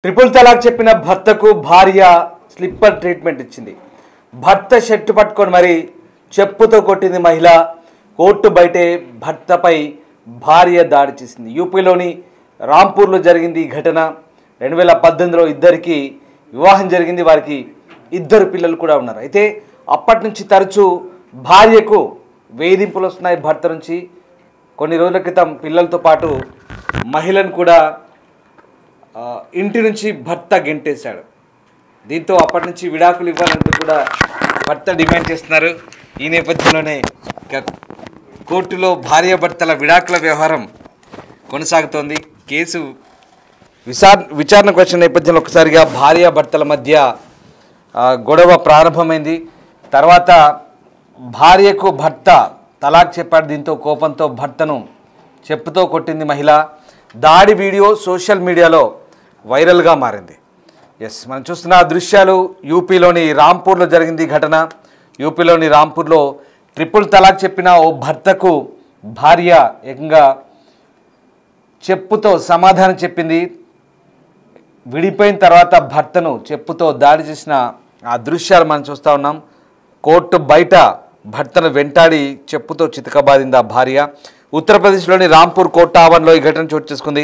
Triple తలాక్ చెప్పిన భర్తకు భార్య స్లిప్పర్ ట్రీట్మెంట్ ఇచ్చింది. భర్త షర్టు పట్టుకొని మరి చెప్పుతో కొట్టింది మహిళ. కోర్టు బయటే భర్తపై భార్య దాడి చేసింది. యూపీలోని రాంపూర్లో జరిగింది ఈ ఘటన. 2018లో ఇద్దరికి వివాహం జరిగింది. వారికి ఇద్దరు పిల్లలు కూడా ఉన్నారు. అయితే అప్పటి నుంచి తరచూ భార్యకు వేధింపులు వస్తున్నాయి భర్త నుంచి. కొన్ని రోజుల క్రితం పిల్లలతో పాటు మహిళను కూడా ఇంటి నుంచి భర్త గెంటేశాడు. దీంతో అప్పటి నుంచి విడాకులు ఇవ్వాలంటూ కూడా భర్త డిమాండ్ చేస్తున్నారు. ఈ నేపథ్యంలోనే కోర్టులో భార్యాభర్తల విడాకుల వ్యవహారం కొనసాగుతోంది. కేసు విచారణకు వచ్చిన నేపథ్యంలో ఒకసారిగా భార్యాభర్తల మధ్య గొడవ ప్రారంభమైంది. తర్వాత భార్యకు భర్త తలాక్ చెప్పాడు. దీంతో కోపంతో భర్తను చెప్పుతో కొట్టింది మహిళ. దాడి వీడియో సోషల్ మీడియాలో వైరల్గా మారింది. మనం చూస్తున్న దృశ్యాలు యూపీలోని రాంపూర్లో జరిగింది ఘటన. యూపీలోని రాంపూర్లో ట్రిపుల్ తలాక్ చెప్పిన ఓ భర్తకు భార్య ఏకంగా చెప్పుతో సమాధానం చెప్పింది. విడిపోయిన తర్వాత భర్తను చెప్పుతో దాడి చేసిన ఆ దృశ్యాలు మనం చూస్తూ ఉన్నాం. కోర్టు బయట భర్తను వెంటాడి చెప్పుతో చితకబాదింది ఆ భార్య. ఉత్తరప్రదేశ్లోని రాంపూర్ కోర్టు ఆవరణలో ఈ ఘటన చోటు చేసుకుంది.